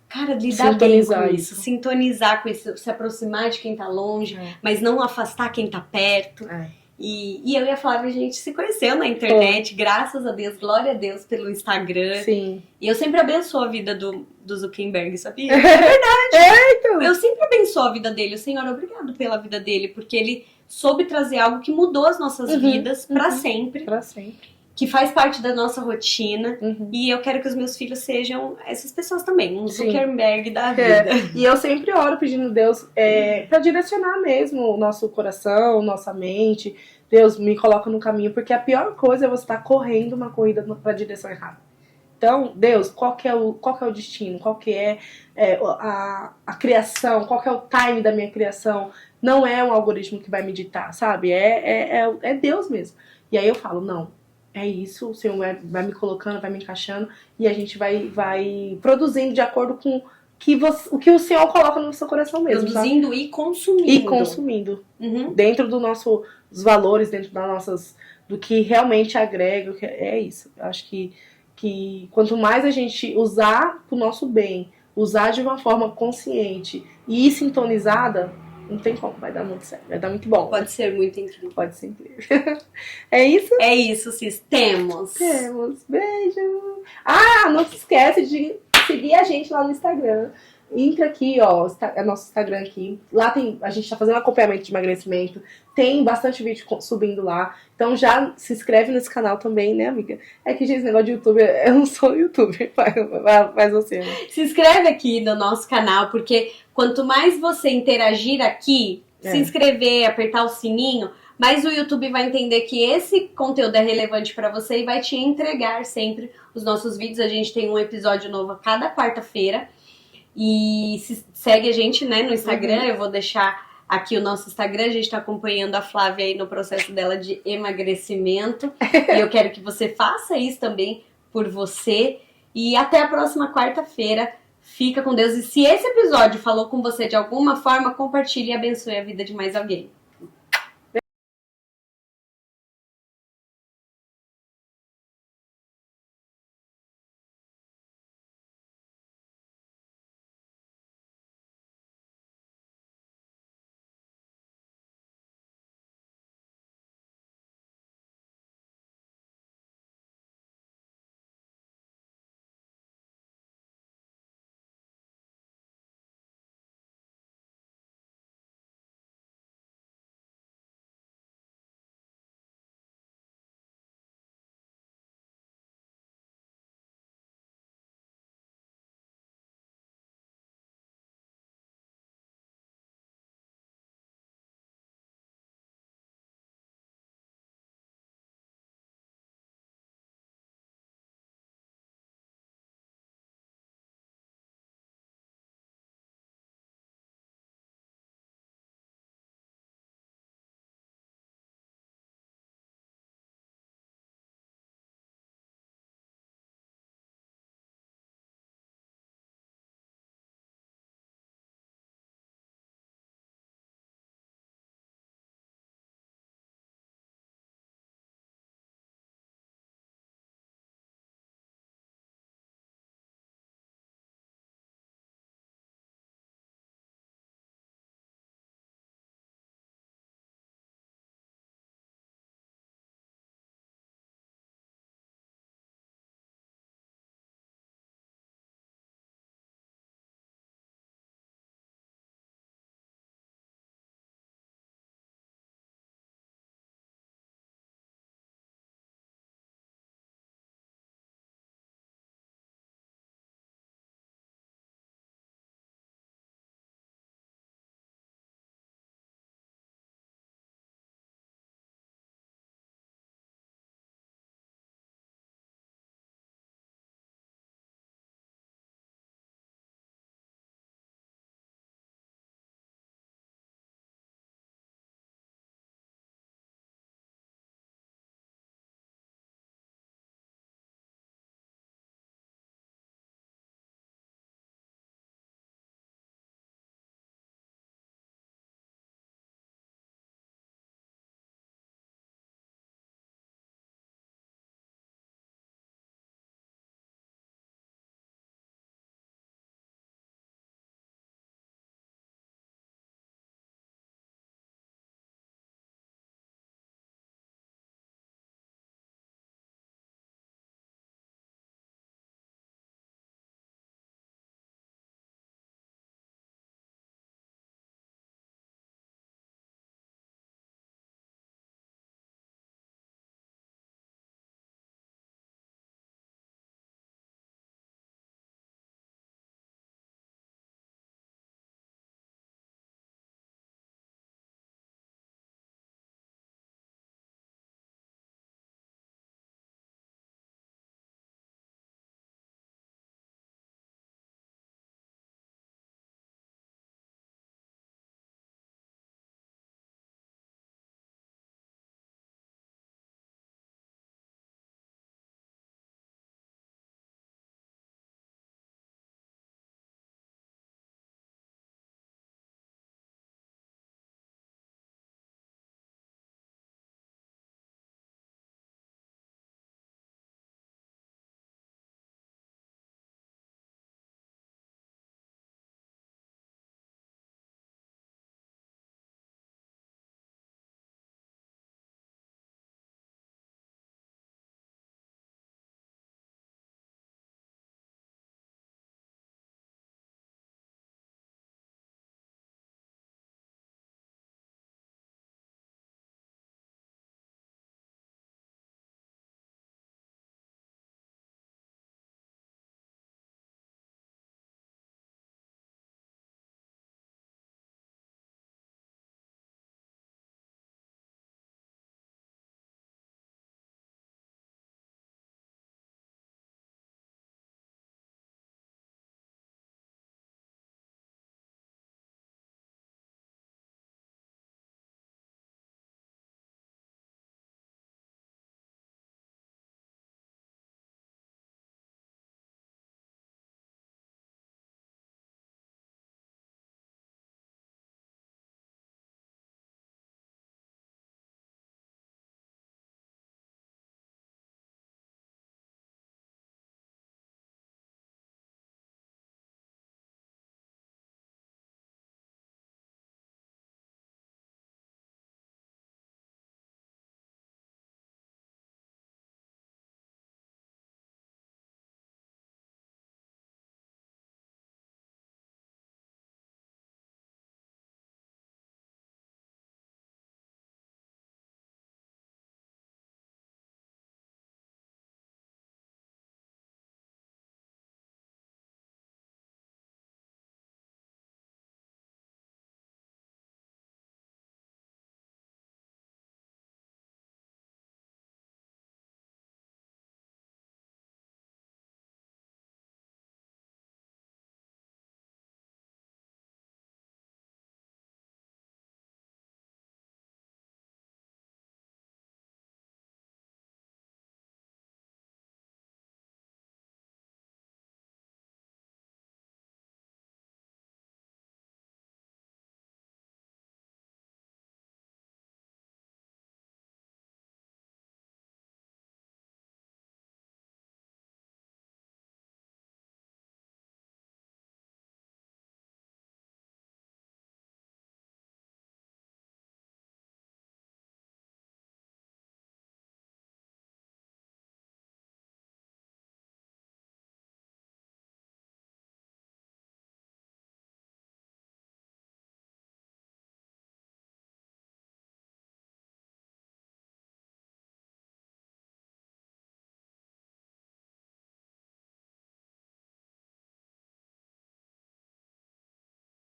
cara, lidar bem com isso, sintonizar com isso, se aproximar de quem tá longe, mas não afastar quem tá perto. E eu e a Flávia, a gente se conheceu na internet, graças a Deus, glória a Deus pelo Instagram. Sim. E eu sempre abençoo a vida do Zuckerberg, sabia? É verdade. Então. Eu sempre abençoo a vida dele. O Senhor, obrigado pela vida dele, porque ele soube trazer algo que mudou as nossas vidas pra sempre. Pra sempre. Que faz parte da nossa rotina. E eu quero que os meus filhos sejam essas pessoas também. Um Zuckerberg da vida. E eu sempre oro pedindo a Deus pra direcionar mesmo o nosso coração, nossa mente. Deus, me coloca no caminho. Porque a pior coisa é você estar correndo uma corrida pra direção errada. Então, Deus, qual que é o destino? Qual que é a criação? Qual que é o time da minha criação? Não é um algoritmo que vai me ditar, sabe? É Deus mesmo. E aí eu falo, não. É isso, o Senhor vai me colocando, vai me encaixando, e a gente vai produzindo de acordo com o que o Senhor coloca no seu coração mesmo. Produzindo, tá? E consumindo. Dentro dos valores, dentro do que realmente agrega, é isso. Eu acho que quanto mais a gente usar pro nosso bem, usar de uma forma consciente e sintonizada, não tem como, vai dar muito certo, vai dar muito bom. Pode ser muito incrível. Pode ser incrível. É isso? É isso, Cis. Temos. Beijo. Não se esquece de seguir a gente lá no Instagram. Entra aqui, ó, é nosso Instagram aqui. Lá a gente tá fazendo acompanhamento de emagrecimento. Tem bastante vídeo subindo lá. Então já se inscreve nesse canal também, né, amiga? É que, gente, esse negócio de youtuber, eu não sou youtuber, faz você. Né? Se inscreve aqui no nosso canal, porque quanto mais você interagir aqui, se inscrever, apertar o sininho, mais o YouTube vai entender que esse conteúdo é relevante pra você e vai te entregar sempre os nossos vídeos. A gente tem um episódio novo a cada quarta-feira. E segue a gente, né, no Instagram. Eu vou deixar aqui o nosso Instagram. A gente tá acompanhando a Flávia aí no processo dela de emagrecimento. E eu quero que você faça isso também por você. E até a próxima quarta-feira. Fica com Deus. E se esse episódio falou com você de alguma forma, compartilhe e abençoe a vida de mais alguém.